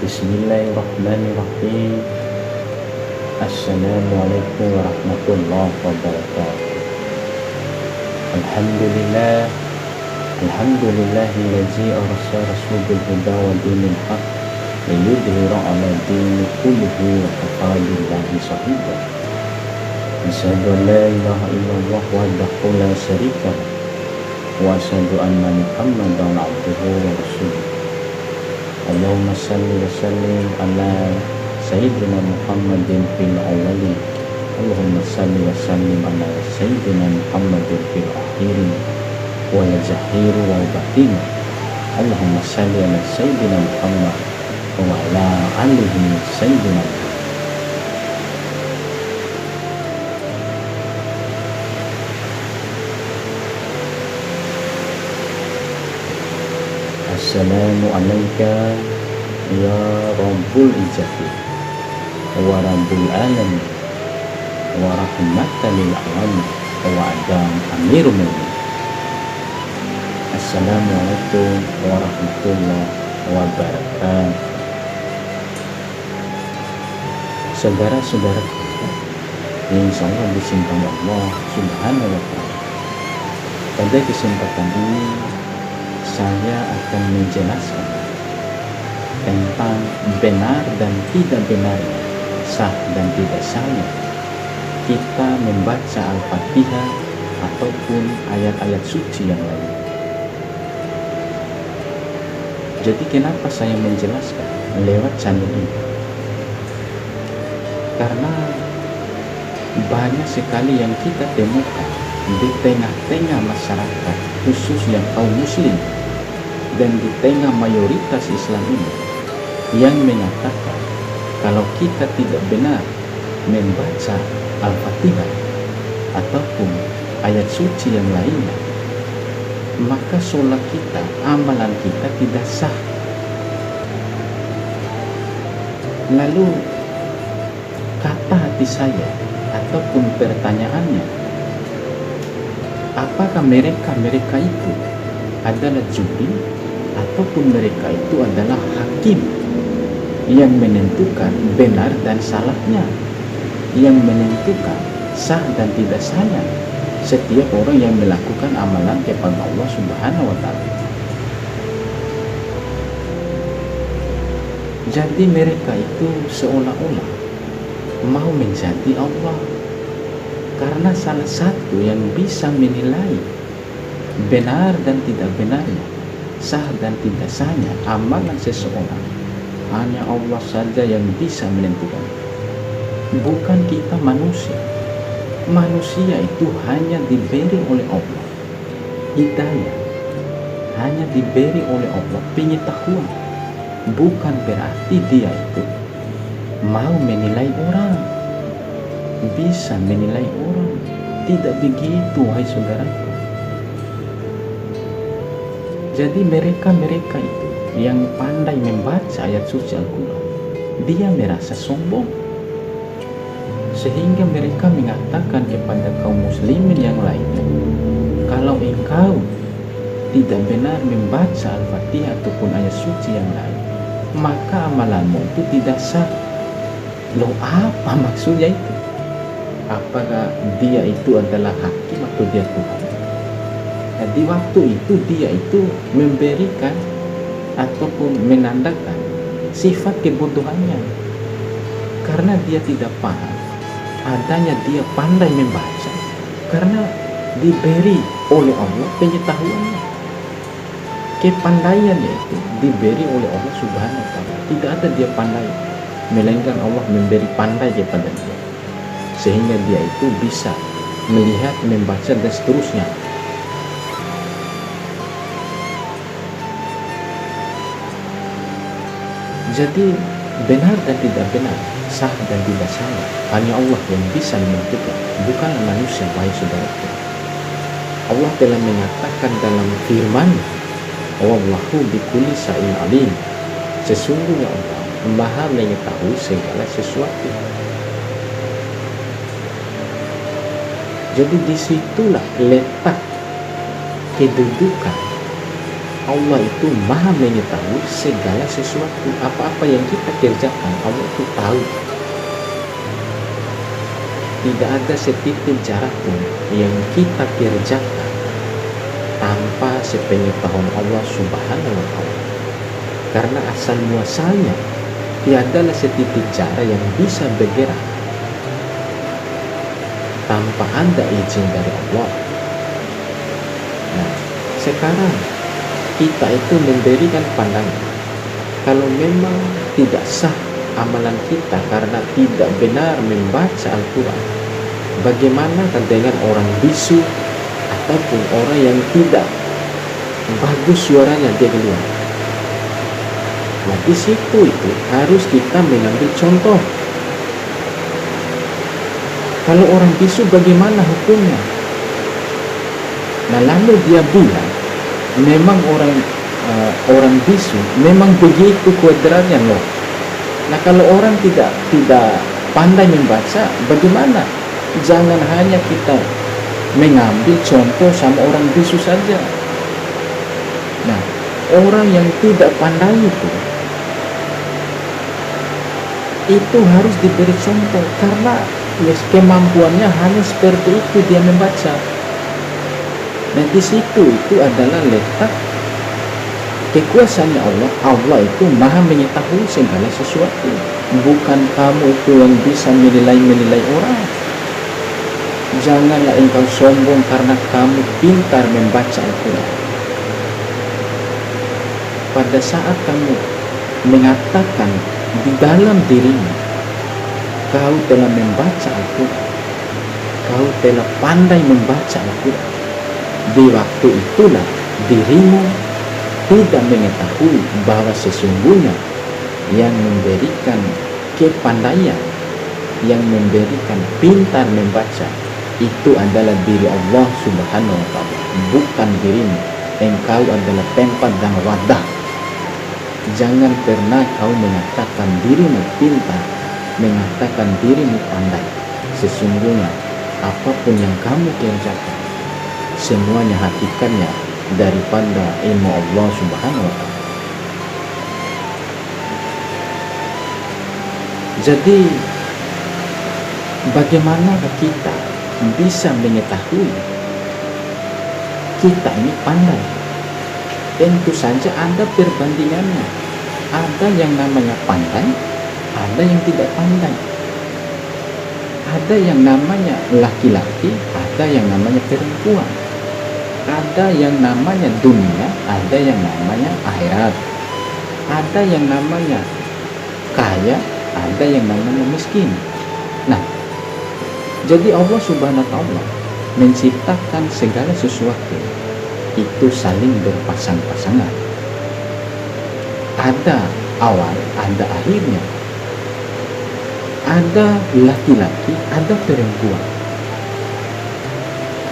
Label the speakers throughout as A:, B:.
A: Bismillahirrahmanirrahim. Assalamualaikum warahmatullahi wabarakatuh. Alhamdulillah. Alhamdulillahillazi arsala rasulahu huda wa dinil haq liyudhhira 'ala dini kullihi wa kafa billahi shahida. Asyhadu an la ilaha illallah wahdahu la syarika lah wa asyhadu anna Muhammadan 'abduhu wa rasuluh. Allahumma salli wa sallim ala sayyidina Muhammadin fil awwalin. Allahumma salli wa sallim ala sayyidina Muhammadin fil akhirin wa zahiru wa batin. Allahumma salli ala sayyidina Muhammad wa ala alihi sayyidina Muhammad. Assalamu alayka ya Rabbul Izzati wa Rabbul Alamin wa rahmatan lil alamin wa adam amirul mu'minin. Assalamualaikum warahmatullahi wabarakatuh. Saudara-saudara yang insyaallah dicintai Allah Subhanahu wa ta'ala, pada kesempatan ini saya akan menjelaskan tentang benar dan tidak benarnya, sah dan tidak sahnya kita membaca Al-Fatihah ataupun ayat-ayat suci yang lain. Jadi kenapa saya menjelaskan lewat channel ini? Karena banyak sekali yang kita temukan di tengah-tengah masyarakat, khusus yang kaum muslim dan di tengah mayoritas Islam ini, yang menyatakan kalau kita tidak benar membaca Al-Fatihah ataupun ayat suci yang lainnya, maka sholat kita, amalan kita tidak sah. Lalu kata hati saya ataupun pertanyaannya, apakah mereka itu adalah juri ataupun mereka itu adalah hakim yang menentukan benar dan salahnya, yang menentukan sah dan tidak sahnya setiap orang yang melakukan amalan kepada Allah Subhanahu wa ta'ala. Jadi mereka itu seolah-olah mau menjadi Allah, karena salah satu yang bisa menilai benar dan tidak benarnya, sah dan tidak sahnya amalan seseorang, hanya Allah saja yang bisa menentukan. Bukan kita manusia. Manusia itu hanya diberi oleh Allah hidayah, hanya diberi oleh Allah pengetahuan. Bukan berarti dia itu mau menilai orang, bisa menilai orang. Tidak begitu, wahai saudaraku. Jadi mereka itu yang pandai membaca ayat suci Al-Quran, dia merasa sombong, sehingga mereka mengatakan kepada kaum muslimin yang lainnya, kalau engkau tidak benar membaca Al-Fatihah ataupun ayat suci yang lain, maka amalanmu itu tidak sah. Loh, apa maksudnya itu? Apakah dia itu adalah hakim atau dia Tuhan? Nah, di waktu itu dia itu memberikan ataupun menandakan sifat kebodohannya, karena dia tidak paham adanya dia pandai membaca, karena diberi oleh Allah pengetahuannya. Kepandaiannya itu diberi oleh Allah Subhanahu wa ta'ala. Tidak ada dia pandai, melainkan Allah memberi pandai kepada dia, sehingga dia itu bisa melihat, membaca dan seterusnya. Jadi benar dan tidak benar, sah dan tidak salah, hanya Allah yang bisa menentukan, bukanlah manusia, wahai saudaraku. Allah telah menyatakan dalam firman-Nya, wallahu bikulli syai'in alim, sesungguhnya Allah Maha mengetahui segala sesuatu. Jadi disitulah letak kedudukan Allah itu maha mengetahui segala sesuatu. Apa-apa yang kita kerjakan, Allah itu tahu. Tidak ada setitik jarak pun yang kita kerjakan tanpa sepengetahuan Allah Subhanahu wa Ta'ala. Karena asal muasalnya tiadalah setitik jarak yang bisa bergerak tanpa ada izin dari Allah. Nah, sekarang kita itu memberikan pandangan. Kalau memang tidak sah amalan kita karena tidak benar membaca Al-Quran, bagaimana dengan orang bisu ataupun orang yang tidak bagus suaranya dia keluar? Nah, di situ itu harus kita mengambil contoh. Kalau orang bisu bagaimana hukumnya? Nah, lalu dia bilang memang orang bisu memang begitu kodratnya loh. Nah, kalau orang tidak pandai membaca, bagaimana? Jangan hanya kita mengambil contoh sama orang bisu saja. Nah, orang yang tidak pandai itu harus diberi contoh, karena kemampuannya hanya seperti itu dia membaca. Nah, di situ itu adalah letak kekuasaannya Allah. Allah itu maha mengetahui segala sesuatu. Bukan kamu itu yang bisa menilai orang. Janganlah engkau sombong karena kamu pintar membaca Al-Quran. Pada saat kamu mengatakan di dalam dirimu kau telah membaca Al-Quran, kau telah pandai membaca Al-Quran, di waktu itulah dirimu tidak mengetahui bahwa sesungguhnya yang memberikan kepandaian, yang memberikan pintar membaca itu adalah diri Allah Subhanahu wa Ta'ala, bukan dirimu. Engkau adalah tempat dan wadah. Jangan pernah kau mengatakan dirimu pintar, mengatakan dirimu pandai. Sesungguhnya apapun yang kamu kerjakan, semuanya hakikatnya daripada ilmu Allah Subhanahu wa Ta'ala. Jadi bagaimana kita bisa mengetahui kita ini pandai? Tentu saja ada perbandingannya. Ada yang namanya pandai, ada yang tidak pandai. Ada yang namanya laki-laki, ada yang namanya perempuan. Ada yang namanya dunia, ada yang namanya akhirat. Ada yang namanya kaya, ada yang namanya miskin. Nah, jadi Allah Subhanahu wa Ta'ala menciptakan segala sesuatu itu saling berpasang-pasangan. Ada awal, ada akhirnya. Ada laki-laki, ada perempuan.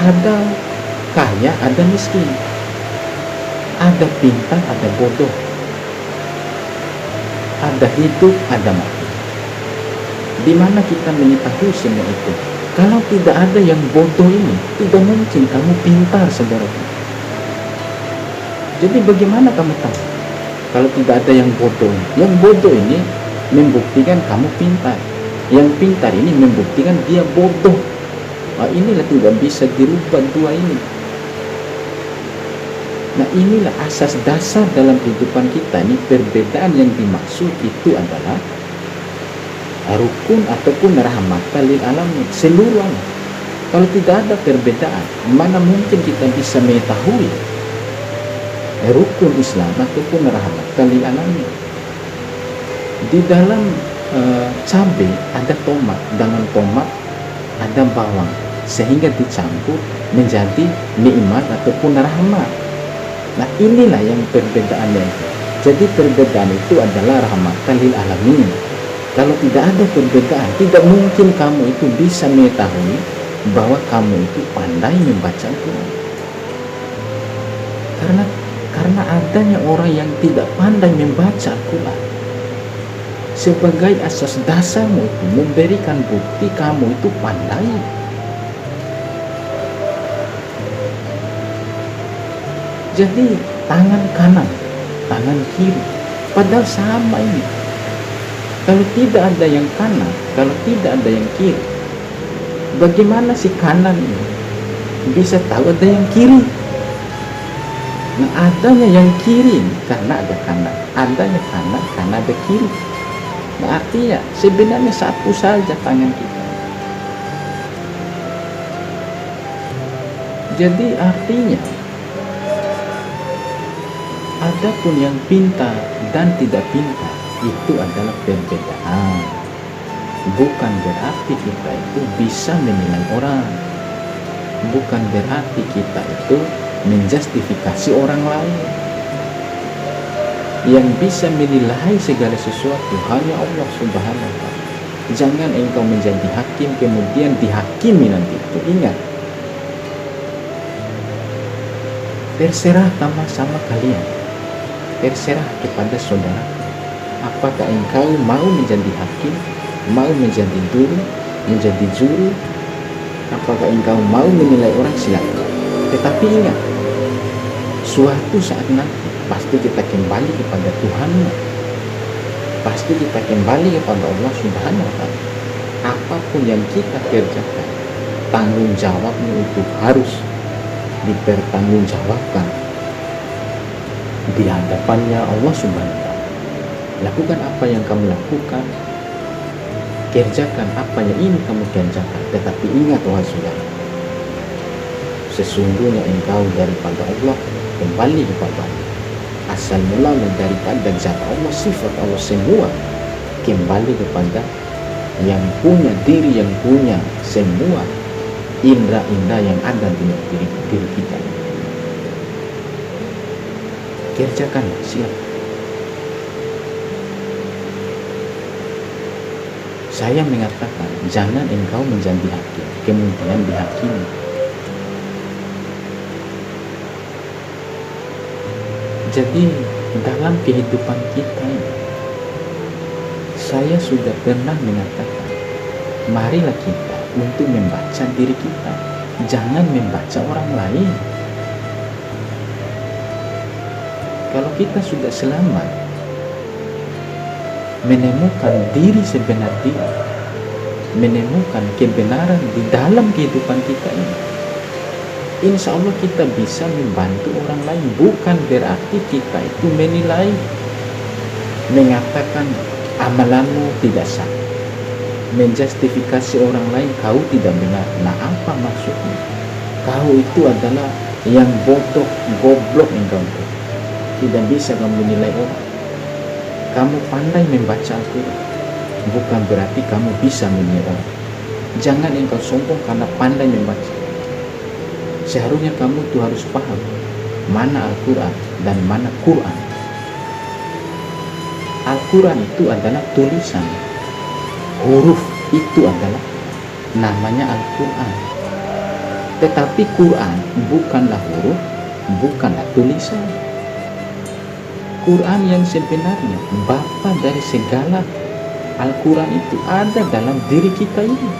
A: Ada kaya, ada miskin. Ada pintar, ada bodoh. Ada hidup, ada mati. Di mana kita mengetahui semua itu? Kalau tidak ada yang bodoh ini, tidak mungkin kamu pintar, saudaraku. Jadi bagaimana kamu tahu kalau tidak ada yang bodoh? Yang bodoh ini membuktikan kamu pintar. Yang pintar ini membuktikan dia bodoh. Nah, inilah tidak bisa dirubah dua ini. Nah, inilah asas dasar dalam kehidupan kita. Ini perbedaan yang dimaksud itu adalah rukun ataupun rahmatan lil alamin, seluruh alam. Kalau tidak ada perbedaan, mana mungkin kita bisa mengetahui rukun Islam ataupun rahmatan lil alamin. Di dalam cabai ada tomat, dalam tomat ada bawang, sehingga dicampur menjadi nikmat ataupun rahmat. Nah, inilah yang perbedaannya. Jadi perbedaan itu adalah rahmatan lil alamin. Kalau tidak ada perbedaan, tidak mungkin kamu itu bisa mengetahui bahwa kamu itu pandai membaca Al-Quran. Karena adanya orang yang tidak pandai membaca Al-Quran. Sebagai asas dasarmu itu memberikan bukti kamu itu pandai. Jadi tangan kanan, tangan kiri, padahal sama ini. Kalau tidak ada yang kanan, kalau tidak ada yang kiri, bagaimana si kanan ini bisa tahu ada yang kiri? Nah, adanya yang kiri karena ada kanan, adanya kanan karena ada kiri. Nah, artinya sebenarnya satu saja tangan kita. Jadi artinya adapun yang pintar dan tidak pintar itu adalah perbedaan. Bukan berarti kita itu bisa menilai orang. Bukan berarti kita itu menjustifikasi orang lain. Yang bisa menilai segala sesuatu hanya Allah Subhanahu wa Ta'ala. Jangan engkau menjadi hakim kemudian dihakimi nanti itu. Ingat, terserah sama kalian, terserah kepada saudara. Apakah engkau mau menjadi hakim, mau menjadi juri, apakah engkau mau menilai orang, silakan. Tetapi ingat, suatu saat nanti pasti kita kembali kepada Tuhan, pasti kita kembali kepada Allah Subhanahu wa Ta'ala. Apapun yang kita kerjakan, tanggung jawabnya itu harus dipertanggungjawabkan di hadapannya Allah Subhanahu wa Ta'ala. Lakukan apa yang kamu lakukan, kerjakan apa yang ingin kamu kerjakan, tetapi ingat wahai saudara, sesungguhnya engkau daripada Allah, kembali kepada Allah. Asal mulanya daripada zat Allah, sifat Allah semua, kembali kepada yang punya diri, yang punya semua indera-indera yang ada di diri kita. Kerjakan, silakan. Saya mengatakan, jangan engkau menjadi hakim kemudian dihakimi. Jadi dalam kehidupan kita ini, saya sudah pernah mengatakan, marilah kita untuk membaca diri kita, jangan membaca orang lain. Kalau kita sudah selamat, menemukan diri sebenarnya, menemukan kebenaran di dalam kehidupan kita ini, insya Allah kita bisa membantu orang lain. Bukan berarti kita itu menilai, mengatakan amalanmu tidak sah, menjustifikasi orang lain kau tidak benar. Nah, apa maksudnya? Kau itu adalah yang bodoh, goblok engkau. Tidak bisa kamu menilai orang. Kamu pandai membaca Al-Quran, bukan berarti kamu bisa menilai orang. Jangan engkau sombong karena pandai membaca. Seharusnya kamu tuh harus paham mana Al-Quran dan mana Quran. Al-Quran itu adalah tulisan, huruf itu adalah namanya Al-Quran. Tetapi Quran bukanlah huruf, bukanlah tulisan. Quran yang sebenarnya, bapa dari segala Al-Quran itu ada dalam diri kita ini.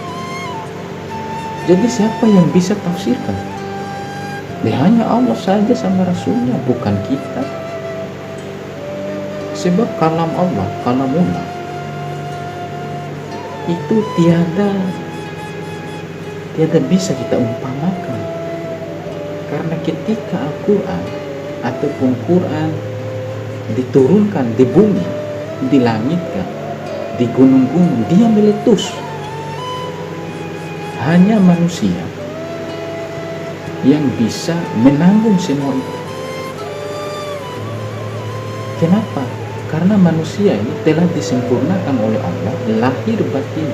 A: Jadi siapa yang bisa tafsirkan? Hanya Allah saja sama Rasulnya, bukan kita. Sebab kalam Allah, kalamullah, itu tiada bisa kita umpamakan. Karena ketika Al-Quran ataupun Quran diturunkan di bumi, di langit, di gunung-gunung, dia meletus. Hanya manusia yang bisa menanggung semua itu. Kenapa? Karena manusia ini telah disempurnakan oleh Allah lahir batin,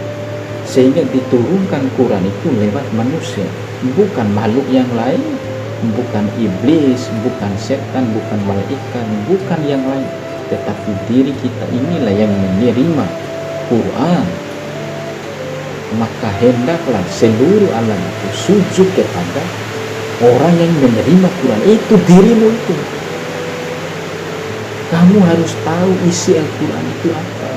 A: sehingga diturunkan Quran itu lewat manusia, bukan makhluk yang lain, bukan iblis, bukan setan, bukan malaikat, bukan yang lain, tetapi diri kita inilah yang menerima Quran. Maka hendaklah seluruh alam itu sujud kepada orang yang menerima Quran. Itu dirimu itu. Kamu harus tahu isi Al-Quran itu apa.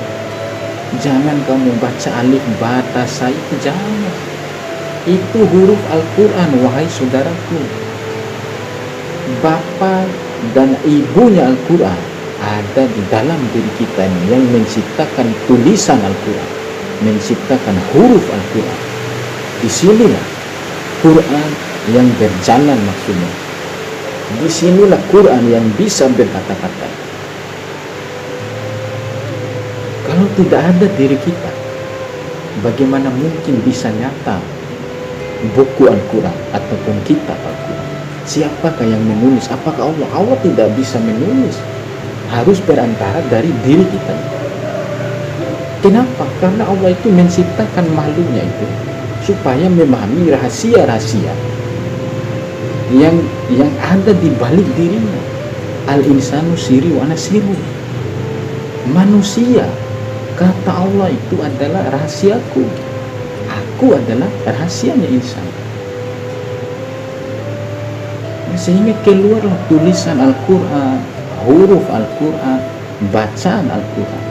A: Jangan kamu baca alif bata sa itu, jangan. Itu huruf Al-Quran, wahai saudaraku. Bapa dan ibunya Al-Quran ada di dalam diri kita ini, yang menciptakan tulisan Al-Quran, menciptakan huruf Al-Quran. Disinilah Quran yang berjalan maksudnya. Disinilah Quran yang bisa berkata-kata. Kalau tidak ada diri kita, bagaimana mungkin bisa nyata buku Al-Quran ataupun kitab Al-Quran? Siapakah yang menulis? Apakah Allah? Allah tidak bisa menulis. Harus berantara dari diri kita. Kenapa? Karena Allah itu menciptakan makhluknya itu supaya memahami rahasia-rahasia yang ada di balik dirinya. Al-insanu siri wa ana siru. Manusia, kata Allah itu adalah rahasiaku. Aku adalah rahasianya insan. Sehingga keluarlah tulisan Al-Quran, huruf Al-Quran, bacaan Al-Quran.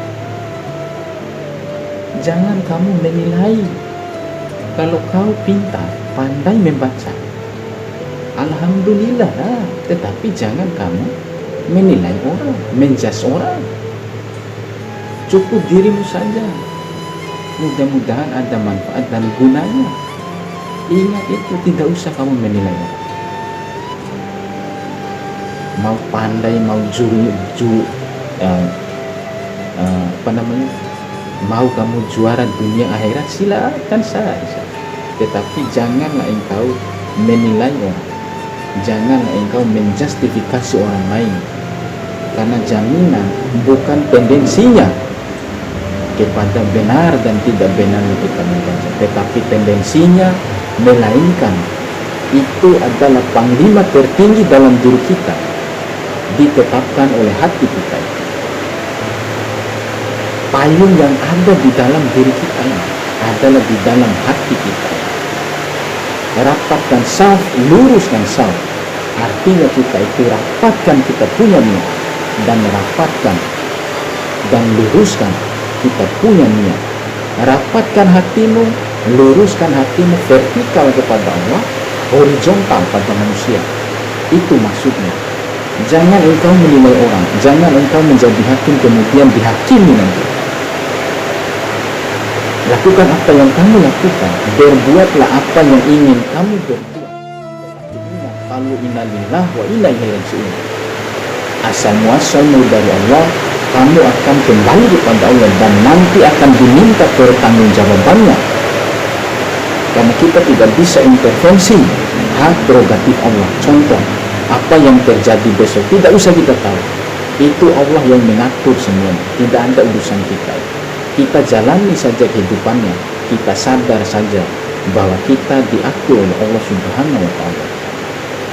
A: Jangan kamu menilai. Kalau kau pintar, pandai membaca, alhamdulillah, tetapi jangan kamu menilai orang, menjudge orang. Cukup dirimu saja. Mudah-mudahan ada manfaat dan gunanya. Ingat itu, tidak usah kamu menilai orang. Mau pandai, mau mau kamu juara dunia akhirat, silakan saja. Tetapi janganlah engkau menilai orang, janganlah engkau menjustifikasi orang lain, karena jaminan bukan tendensinya kepada benar dan tidak benarnya kita membaca, tetapi tendensinya melainkan itu adalah panglima tertinggi dalam diri kita, ditetapkan oleh hati kita. Payung yang ada di dalam diri kita ini adalah di dalam hati kita. Rapatkan saf, luruskan saf. Artinya kita itu rapatkan kita punya niat, dan rapatkan dan luruskan kita punya niat. Rapatkan hatimu, luruskan hatimu vertikal kepada Allah, horizontal pada manusia. Itu maksudnya. Jangan engkau menilai orang, jangan engkau menjadi hakim kemudian dihakimi nanti. Lakukan apa yang kamu lakukan, berbuatlah apa yang ingin kamu berbuat. Ingat, kalau inna lillah wa inna ilaihi raji'un. Asal muasalmu dari Allah, kamu akan kembali kepada Allah dan nanti akan diminta pertanggungjawabannya. Karena kita tidak bisa intervensi hak prerogatif Allah. Contoh, apa yang terjadi besok tidak usah kita tahu. Itu Allah yang mengatur semuanya, tidak ada urusan kita. Kita jalani saja kehidupannya, kita sadar saja bahwa kita diatur oleh Allah Subhanahu wa ta'ala.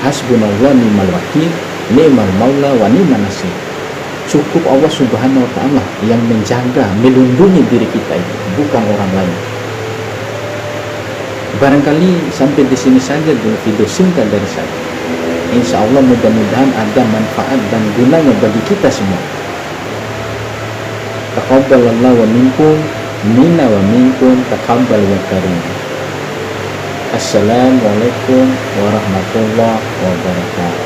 A: Hasbunallah ni'mal wakil, ni'mal maula wa ni'man nasir. Cukup Allah Subhanahu wa ta'ala yang menjaga, melindungi diri kita itu, bukan orang lain. Barangkali sampai di sini saja dulu video singkat dari saya. Insya Allah mudah-mudahan ada manfaat dan gunanya bagi kita semua. Taqabbalallahu wa minkum, minna wa minkum, taqabbal wa karim. Assalamualaikum warahmatullahi wabarakatuh.